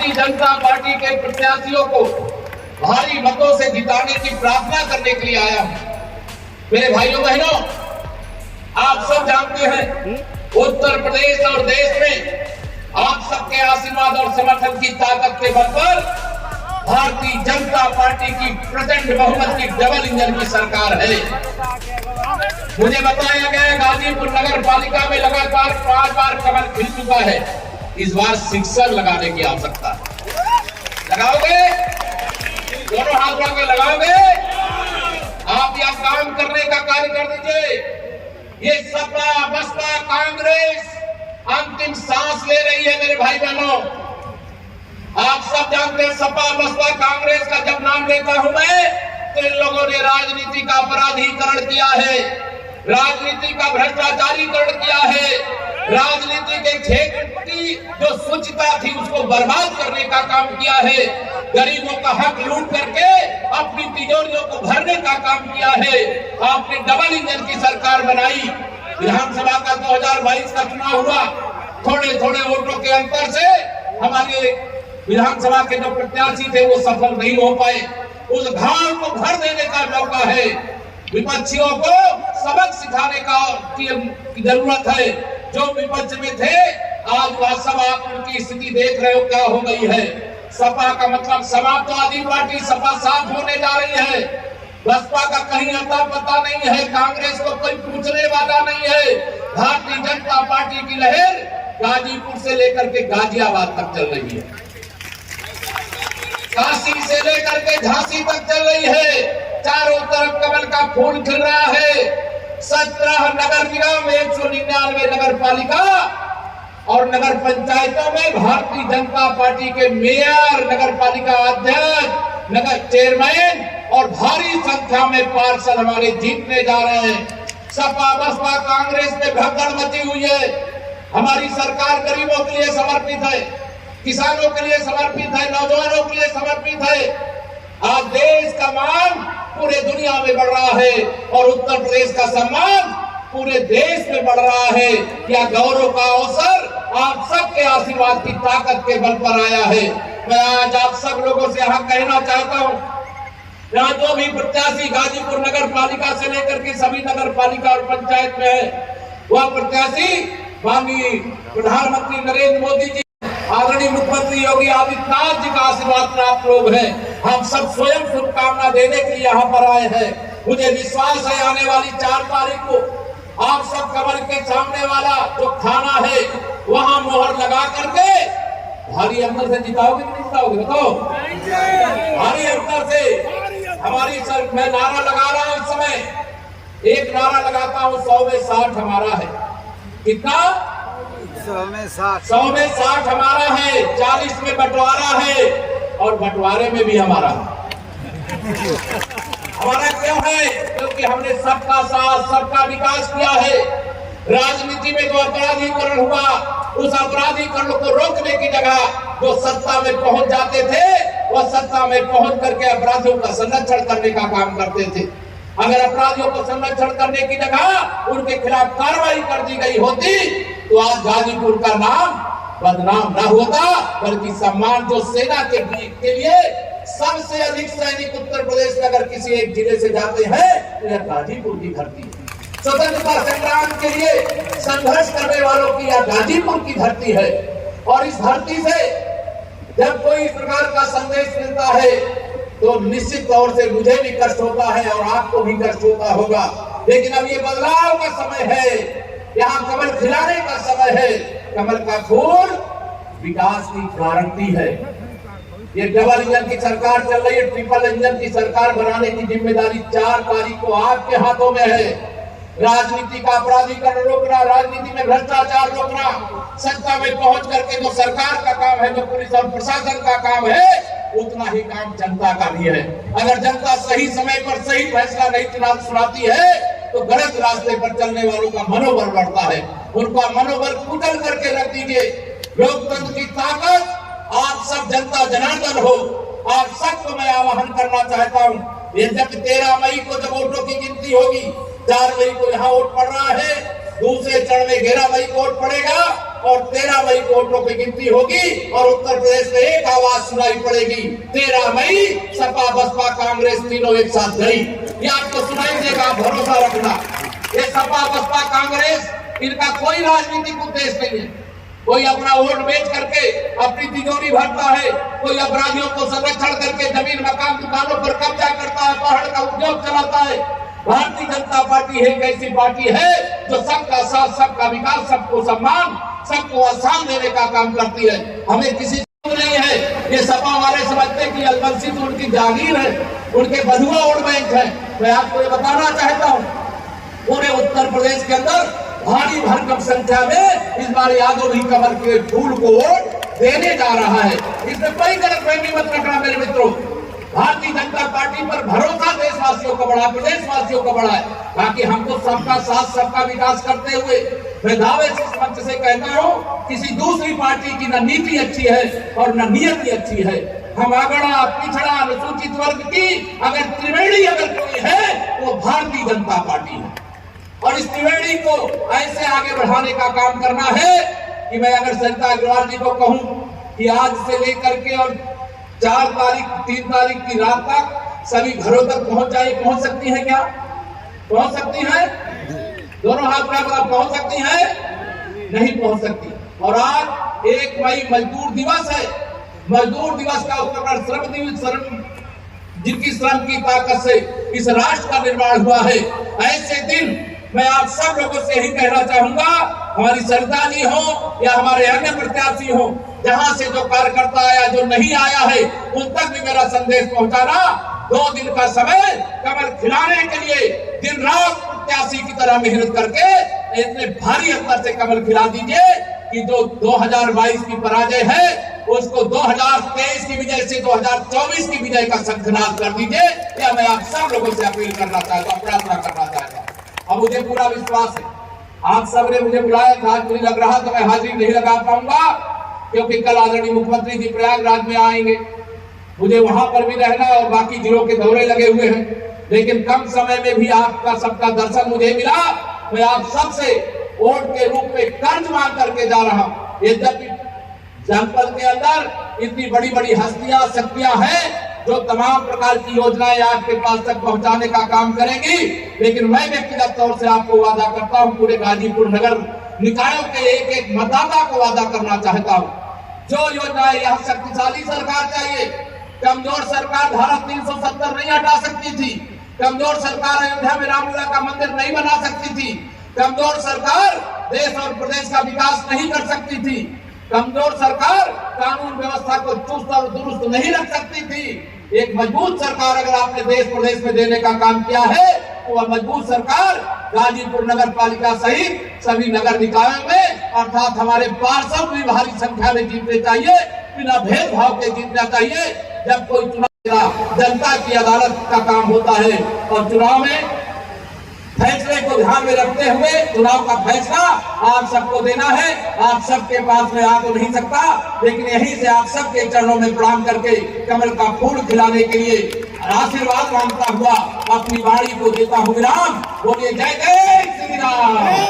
Bharatiya Janata party के प्रत्याशियों को भारी मतों से जिताने की प्रार्थना करने के लिए आया हूं। मेरे भाइयों बहनों, आप सब जानते हैं उत्तर प्रदेश और देश में आप सबके आशीर्वाद और समर्थन की ताकत के बल पर भारतीय जनता पार्टी की प्रचंड बहुमत की डबल इंजन की सरकार है। मुझे बताया गया गाजीपुर नगर पालिका में लगातार 5 बार कमल खिल चुका है। इस बार सिक्सर लगाने की आवश्यकता है। लगाओगे? दोनों हाथ बढ़ा के लगाओगे? आप यह काम करने का कार्य कर दीजिए। ये सपा बसपा कांग्रेस अंतिम सांस ले रही है मेरे भाई बहनों। आप सब जानते हैं सपा बसपा कांग्रेस का जब नाम लेता हूं मैं, तो इन लोगों ने राजनीति का अपराधीकरण किया है, राजनीति का भ्रष्टाचारीकरण किया है, राजनीति के क्षेत्र की जो शुचिता थी उसको बर्बाद करने का काम किया है, गरीबों का हक लूट करके अपनी तिजोरियों को भरने का काम किया है। आपने डबल इंजन की सरकार बनाई। विधानसभा का 2022 का चुनाव हुआ, थोड़े थोड़े वोटों के अंतर से हमारे विधानसभा के जो प्रत्याशी थे वो सफल नहीं हो पाए। उस घाव को भर देने का मौका है। विपक्षियों को सबक सिखाने की जरूरत है। जो विपक्ष में थे आज वह सब आप उनकी स्थिति देख रहे हो क्या हो गई है। सपा का मतलब समाजवादी पार्टी सपा साफ होने जा रही है। बसपा का कहीं अता पता नहीं है, कांग्रेस को कोई पूछने वाला नहीं है। भारतीय जनता पार्टी की लहर गाजीपुर से लेकर के गाजियाबाद तक चल रही है, काशी से लेकर के झांसी तक चल रही है। चारों तरफ कमल का फूल खिल रहा है। 17 नगर निगम, 199 नगर पालिका और नगर पंचायतों में भारतीय जनता पार्टी के मेयर, नगर पालिका अध्यक्ष, नगर चेयरमैन और भारी संख्या में पार्षद हमारे जीतने जा रहे हैं। सपा बसपा कांग्रेस में भगदड़ मची हुई है। हमारी सरकार गरीबों के लिए समर्पित है, किसानों के लिए समर्पित है, नौजवानों के लिए समर्पित है। आज देश का मान पूरे दुनिया में बढ़ रहा है और उत्तर प्रदेश का सम्मान पूरे देश में बढ़ रहा है। यह गौरव का अवसर आप सबके आशीर्वाद की ताकत के बल पर आया है। मैं आज आप सब लोगों से यहाँ कहना चाहता हूँ, यहाँ जो भी प्रत्याशी गाजीपुर नगर पालिका से लेकर के सभी नगर पालिका और पंचायत में है, वह प्रत्याशी माननीय प्रधानमंत्री नरेंद्र मोदी जी, आदरणीय मुख्यमंत्री योगी आदित्यनाथ जी का आशीर्वाद प्राप्त लोग हैं। हम सब स्वयं शुभकामना देने के लिए यहाँ पर आए हैं। मुझे विश्वास है आने वाली 4 तारीख को आप सब कमल के सामने वाला जो खाना है वहाँ मोहर लगा करके भारी अंतर से जिताओगे कि नहीं जिताओगे? बताओ। भारी अंतर से हमारी सर मैं नारा लगा रहा हूँ इस समय। एक नारा लगाता हूँ 100 में 60 हमारा है। कितना? 100 में 60 हमारा है। 40 में बंटवारा है और बंटवारे में भी हमारा है। हमारा क्यों है? क्योंकि हमने सबका साथ सबका विकास किया है। राजनीति में जो अपराधीकरण हुआ, उस अपराधीकरण को रोकने की जगह जो सत्ता में पहुंच जाते थे वह सत्ता में पहुंच करके अपराधियों का संरक्षण करने का काम करते थे। अगर अपराधियों को संरक्षण करने की जगह उनके खिलाफ कार्रवाई कर दी गई होती तो आज गाजीपुर का नाम बदनाम न होता, बल्कि सम्मान जो सेना के लिए सबसे अधिक सैनिक उत्तर प्रदेश में अगर किसी एक जिले से जाते हैं तो यह गाजीपुर की धरती है। स्वतंत्रता संग्राम के लिए संघर्ष करने वालों की यह गाजीपुर की धरती है। और इस धरती से जब कोई इस प्रकार का संदेश मिलता है तो निश्चित तौर से मुझे भी कष्ट होता है और आपको भी कष्ट होता होगा। लेकिन अब ये बदलाव का समय है, यहाँ कमल खिलाने का समय है। कमल का फूल विकास की गारंटी है। ये डबल इंजन की सरकार चल रही है, ट्रिपल इंजन की सरकार बनाने की जिम्मेदारी 4 तारीख को आपके हाथों में है। राजनीति का अपराधीकरण रोकना, राजनीति में भ्रष्टाचार रोकना, सत्ता में पहुंच करके जो सरकार का काम है, जो पुलिस और प्रशासन का काम है, उतना ही काम जनता का भी है। अगर जनता सही समय पर सही फैसला नहीं सुनाती है तो गलत रास्ते पर चलने वालों का मनोबल बढ़ता है। उनका मनोबल कुचल करके रख दीजिए। लोकतंत्र की ताकत आप सब जनता जनार्दन हो। आप सबको मैं आह्वान करना चाहता हूँ, ये जब 13 मई को जब वोटों की गिनती होगी, 4 मई को यहाँ वोट पड़ रहा है, दूसरे चरण में 11 मई को वोट पड़ेगा। और 13 मई को वोटों की गिनती होगी और उत्तर प्रदेश में एक आवाज सुनाई पड़ेगी, 13 मई सपा बसपा कांग्रेस तीनों एक साथ गई। ये आपको सुनाई देगा, भरोसा रखना। ये सपा बसपा कांग्रेस, इनका कोई राजनीतिक उद्देश्य नहीं है। कोई अपना वोट बेच करके अपनी तिजोरी भरता है, कोई अपराधियों को संरक्षण करके जमीन मकान दुकानों पर कब्जा करता है, पहाड़ का उद्योग चलाता है। भारतीय जनता पार्टी एक ऐसी पार्टी है जो सबका साथ, सबका विकास, सबको सम्मान, सबको आसान देने का काम करती है। हमें किसी नहीं है। ये सपा वाले समझते कि अलबंसी तो उनकी जागीर है, उनके बधुआ वोट बैंक है। मैं आपको ये बताना चाहता हूँ, पूरे उत्तर प्रदेश के अंदर भारी भरकम संख्या में इस बार यादव भी कमल के फूल को वोट देने जा रहा है। इसमें कोई गलतफहमी मत रखना मेरे मित्रों। भारतीय जनता पार्टी पर भरोसा देशवासियों का बड़ा, प्रदेशवासियों का बड़ा है। बाकी हमको सबका साथ, सबका विकास करते हुए मैं दावे से इस मंच से कहता हूँ, किसी दूसरी पार्टी की न नीति अच्छी है और न नियति अच्छी है। हम अगड़ा, पिछड़ा, अनुसूचित वर्ग की अगर त्रिवेणी अगर कोई है वो भारतीय जनता पार्टी है। और इस त्रिवेणी को ऐसे आगे बढ़ाने का काम करना है कि मैं अगर सरिता अग्रवाल जी को कहूं कि आज से लेकर के और 4 तारीख 3 तारीख की रात तक सभी घरों तक पहुंच सकती है क्या? पहुंच सकती है? दोनों हाथ में पहुंच सकती है? नहीं पहुंच सकती। और आज 1 मई मजदूर दिवस है। मजदूर दिवस का उपकरण श्रम दिवस, जिनकी श्रम की ताकत से इस राष्ट्र का निर्माण हुआ है। ऐसे दिन मैं आप सब लोगों से यही कहना चाहूंगा, हमारी सरिता जी हो या हमारे अन्य प्रत्याशी हो, जहां से जो कार्यकर्ता आया, जो नहीं आया है, उन तक भी मेरा संदेश पहुंचाना। 2 दिन का समय कमल खिलाने के लिए दिन रात प्रत्याशी की तरह मेहनत करके इतने भारी अंतर से कमल खिला दीजिए कि जो 2022 की पराजय है उसको 2023 की विजय से 2024 की विजय का शंखनाद कर दीजिए। यह मैं आप सब लोगों से अपील करना चाहता हूँ, प्रार्थना करना चाहता हूँ। अब मुझे पूरा विश्वास है, आप सबने मुझे बुलाया था, आज मुझे लग रहा था मैं हाजिरी नहीं लगा पाऊंगा, क्योंकि कल आदरणीय मुख्यमंत्री जी प्रयागराज में आएंगे। मुझे वहां पर भी रहना और बाकी जिलों के दौरे लगे हुए हैं, लेकिन कम समय में भी आपका सबका दर्शन मुझे मिला। मैं आप सबसे वोट के रूप में कर्ज मांग करके जा रहा हूं। यद्यपि जनपद के अंदर इतनी बड़ी बड़ी हस्तियां, शक्तियां हैं जो तमाम प्रकार की योजनाएं आपके पास तक पहुंचाने का काम करेंगी, लेकिन मैं व्यक्तिगत तौर से आपको वादा करता हूं, पूरे गाजीपुर नगर निकायों के एक मतदाता को वादा करना चाहता हूं, जो योजनाएं यहाँ शक्तिशाली सरकार चाहिए। कमजोर सरकार धारा 370 नहीं हटा सकती थी, कमजोर सरकार अयोध्या में रामलला का मंदिर नहीं बना सकती थी, कमजोर सरकार देश और प्रदेश का विकास नहीं कर सकती थी, कमजोर सरकार कानून व्यवस्था को चुस्त और दुरुस्त नहीं रख सकती थी। एक मजबूत सरकार अगर आपने देश प्रदेश में देने का काम किया है तो वह मजबूत सरकार गाजीपुर नगर पालिका सहित सभी नगर निकायों में, अर्थात हमारे पार्षद भी भारी संख्या में जीतने चाहिए, बिना भेदभाव के जीतना चाहिए। जब कोई चुनाव जनता की अदालत का काम होता है और चुनाव में फैसले को ध्यान में रखते हुए चुनाव का फैसला आप सबको देना है। आप सबके पास में आ तो नहीं सकता, लेकिन यहीं से आप सबके चरणों में प्रणाम करके कमल का फूल खिलाने के लिए आशीर्वाद मांगता हुआ अपनी वाणी को देता हूँ विराम। बोलिए जय जय श्री राम।